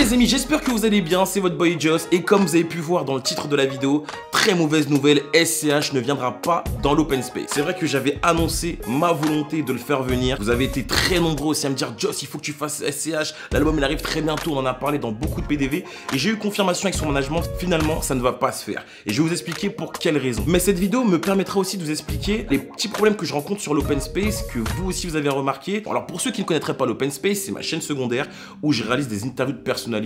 les amis, j'espère que vous allez bien, c'est votre boy Joss. Et comme vous avez pu voir dans le titre de la vidéo, très mauvaise nouvelle, SCH ne viendra pas dans l'open space. C'est vrai que j'avais annoncé ma volonté de le faire venir. Vous avez été très nombreux aussi à me dire Joss, il faut que tu fasses SCH, l'album il arrive très bientôt, on en a parlé dans beaucoup de PDV. Et j'ai eu confirmation avec son management, finalement ça ne va pas se faire. Et je vais vous expliquer pour quelles raisons. Mais cette vidéo me permettra aussi de vous expliquer les petits problèmes que je rencontre sur l'open space, que vous aussi vous avez remarqué. Alors pour ceux qui ne connaîtraient pas l'open space, c'est ma chaîne secondaire où je réalise des interviews de personnalités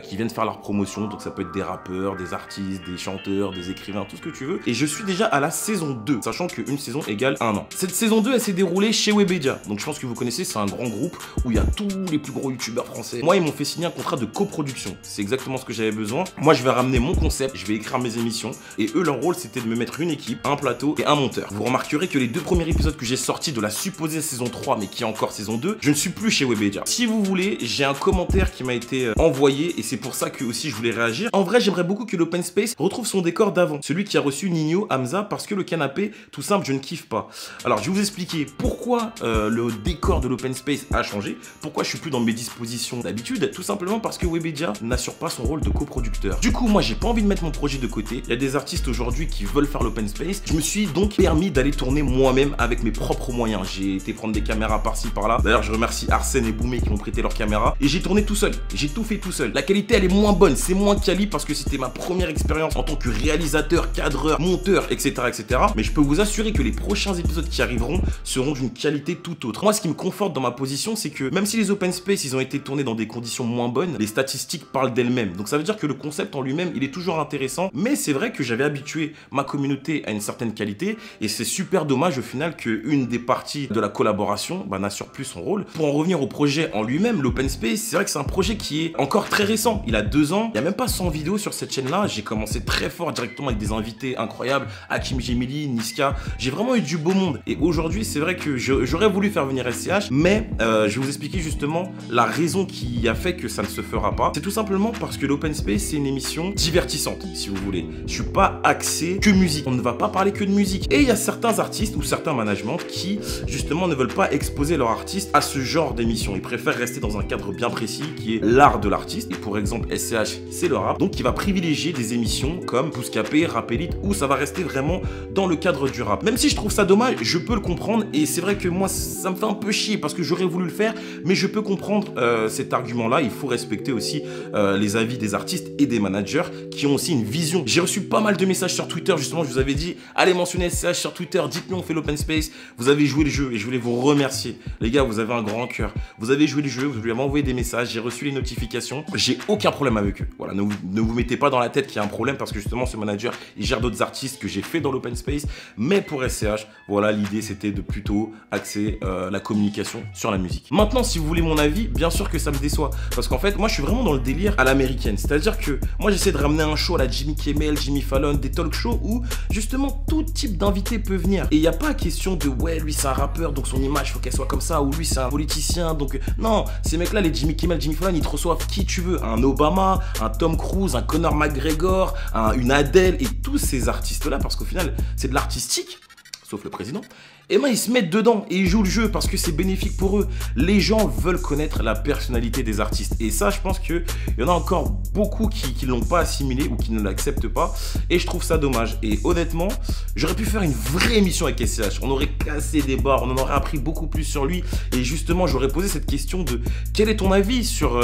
qui viennent faire leur promotion. Donc ça peut être des rappeurs, des artistes, des chanteurs, des écrivains, tout ce que tu veux. Et je suis déjà à la saison 2, sachant qu'une saison égale 1 an. Cette saison 2, elle s'est déroulée chez Webedia. Donc je pense que vous connaissez, c'est un grand groupe où il y a tous les plus gros youtubeurs français. Moi, ils m'ont fait signer un contrat de coproduction. C'est exactement ce que j'avais besoin. Moi, je vais ramener mon concept, je vais écrire mes émissions. Et eux, leur rôle, c'était de me mettre une équipe, un plateau et un monteur. Vous remarquerez que les deux premiers épisodes que j'ai sortis de la supposée saison 3, mais qui est encore saison 2, je ne suis plus chez Webedia. Si vous voulez, j'ai un commentaire qui m'a été envoyé et c'est pour ça que aussi je voulais réagir. En vrai, j'aimerais beaucoup que l'open space retrouve son décor d'avant, celui qui a reçu Nino, Hamza, parce que le canapé, tout simple, je ne kiffe pas. Alors, je vais vous expliquer pourquoi le décor de l'open space a changé, pourquoi je suis plus dans mes dispositions d'habitude, tout simplement parce que Webedia n'assure pas son rôle de coproducteur. Du coup, moi, j'ai pas envie de mettre mon projet de côté. Il y a des artistes aujourd'hui qui veulent faire l'open space. Je me suis donc permis d'aller tourner moi-même avec mes propres moyens. J'ai été prendre des caméras par-ci par-là. D'ailleurs, je remercie Arsène et Boumé qui m'ont prêté leurs caméras. Et j'ai tourné tout seul. J'ai tout fait tout seul. La qualité, elle est moins bonne. C'est moins quali parce que c'était ma première expérience en tant que réalisateur, cadreur, monteur, etc., etc. Mais je peux vous assurer que les prochains épisodes qui arriveront seront d'une qualité tout autre. Moi, ce qui me conforte dans ma position, c'est que même si les open space, ils ont été tournés dans des conditions moins bonnes, les statistiques parlent d'elles-mêmes. Donc ça veut dire que le concept en lui-même, il est toujours intéressant. Mais c'est vrai que j'avais habitué ma communauté à une certaine qualité. Et c'est super dommage au final qu'une des parties de la collaboration n'assure plus son rôle. Pour en revenir au projet en lui-même, l'open space, c'est vrai que c'est un projet qui est encore très récent. Il a 2 ans. Il n'y a même pas 100 vidéos sur cette chaîne-là. J'ai commencé très fort directement avec des invités incroyables. Hakim Gemili, Niska. J'ai vraiment eu du beau monde. Et aujourd'hui, c'est vrai que j'aurais voulu faire venir SCH. Mais je vais vous expliquer justement la raison qui a fait que ça ne se fera pas. C'est tout simplement parce que l'open space, c'est une émission divertissante, si vous voulez. Je suis pas axé que musique. On ne va pas parler que de musique. Et il y a certains artistes ou certains managements qui, justement, ne veulent pas exposer leur artiste à ce genre d'émission. Ils préfèrent rester dans un cadre bien précis qui est l'art de l'artiste. Et pour exemple, SCH, c'est le rap. Donc, il va privilégier des émissions comme Bouscapé, Rap Elite, où ça va rester vraiment dans le cadre du rap. Même si je trouve ça dommage, je peux le comprendre. Et c'est vrai que moi, ça me fait un peu chier parce que j'aurais voulu le faire. Mais je peux comprendre cet argument-là. Il faut respecter aussi les avis des artistes et des managers qui ont aussi une vision. J'ai reçu pas mal de messages sur Twitter. Justement, je vous avais dit, allez mentionner SCH sur Twitter. Dites-nous, on fait l'open space. Vous avez joué le jeu et je voulais vous remercier. Les gars, vous avez un grand cœur. Vous avez joué le jeu, vous lui avez envoyé des messages, j'ai reçu les notifications. J'ai aucun problème avec eux. Voilà, ne vous mettez pas dans la tête qu'il y a un problème parce que justement, ce manager, il gère d'autres artistes que j'ai fait dans l'open space. Mais pour SCH, voilà, l'idée, c'était de plutôt axer la communication sur la musique. Maintenant, si vous voulez mon avis, bien sûr que ça me déçoit. Parce qu'en fait, moi, je suis vraiment dans le délire à l'américaine. C'est-à-dire que moi, j'essaie de ramener un show à la Jimmy Kimmel, Jimmy Fallon, des talk shows où justement tout type d'invité peut venir. Et il n'y a pas question de ouais, lui c'est un rappeur donc son image faut qu'elle soit comme ça, ou lui c'est un politicien donc non, ces mecs là, les Jimmy Kimmel, Jimmy Fallon, ils te reçoivent qui tu veux, un Obama, un Tom Cruise, un Conor McGregor, une Adele et tous ces artistes là parce qu'au final c'est de l'artistique, sauf le président. Et ben ils se mettent dedans et ils jouent le jeu parce que c'est bénéfique pour eux. Les gens veulent connaître la personnalité des artistes. Et ça, je pense qu'il y en a encore beaucoup qui ne l'ont pas assimilé ou qui ne l'acceptent pas. Et je trouve ça dommage. Et honnêtement, j'aurais pu faire une vraie émission avec SCH. On aurait cassé des barres, on en aurait appris beaucoup plus sur lui. Et justement, j'aurais posé cette question de quel est ton avis sur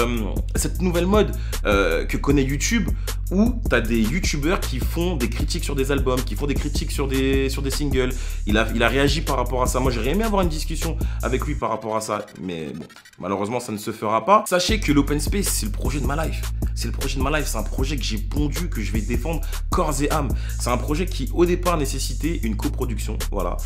cette nouvelle mode que connaît YouTube, où tu as des youtubeurs qui font des critiques sur des albums, qui font des critiques sur des singles. Il a réagi par rapport à ça. Moi, j'aurais aimé avoir une discussion avec lui par rapport à ça. Mais bon, malheureusement, ça ne se fera pas. Sachez que l'open space, c'est le projet de ma life. C'est le projet de ma life. C'est un projet que j'ai pondu, que je vais défendre corps et âme. C'est un projet qui, au départ, nécessitait une coproduction. Voilà.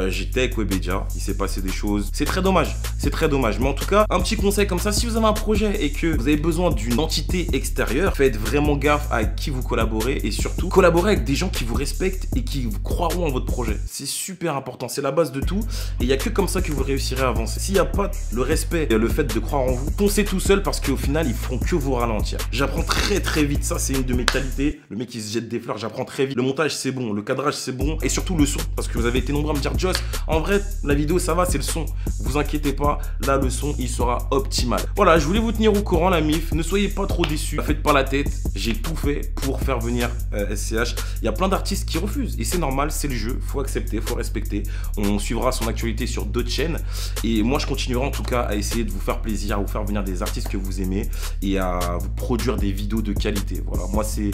J'étais avec Webedia. Il s'est passé des choses. C'est très dommage. C'est très dommage. Mais en tout cas, un petit conseil comme ça, si vous avez un projet et que vous avez besoin d'une entité extérieure, faites vraiment gaffe à qui vous collaborez et surtout, collaborez avec des gens qui vous respectent et qui croiront en votre projet. C'est super important. C'est la base de tout. Et il n'y a que comme ça que vous réussirez à avancer. S'il n'y a pas le respect et le fait de croire en vous, foncez tout seul parce qu'au final, ils feront que vous ralentir. J'apprends très vite. Ça, c'est une de mes qualités. Le mec qui se jette des fleurs, j'apprends très vite. Le montage, c'est bon. Le cadrage, c'est bon. Et surtout le son. Parce que vous avez été nombreux à me dire, Joss, en vrai, la vidéo, ça va, c'est le son. Vous inquiétez pas. Là, le son, il sera optimal. Voilà, je voulais vous tenir au courant, la MIF. Ne soyez pas trop déçus. Faites pas la tête. J'ai tout fait pour faire venir SCH. Il y a plein d'artistes qui refusent. Et c'est normal, c'est le jeu. Faut accepter, faut respecter. On suivra son actualité sur d'autres chaînes. Et moi, je continuerai en tout cas à essayer de vous faire plaisir, à vous faire venir des artistes que vous aimez et à vous produire des vidéos de qualité. Voilà, moi, c'est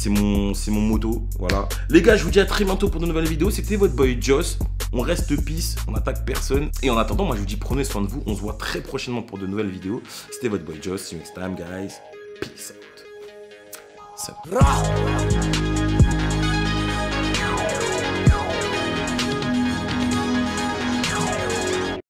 mon motto. Voilà. Les gars, je vous dis à très bientôt pour de nouvelles vidéos. C'était votre boy Joss. On reste peace, on n'attaque personne. Et en attendant, moi, je vous dis prenez soin de vous. On se voit très prochainement pour de nouvelles vidéos. C'était votre boy Joss. See you next time, guys. Peace out. Salut.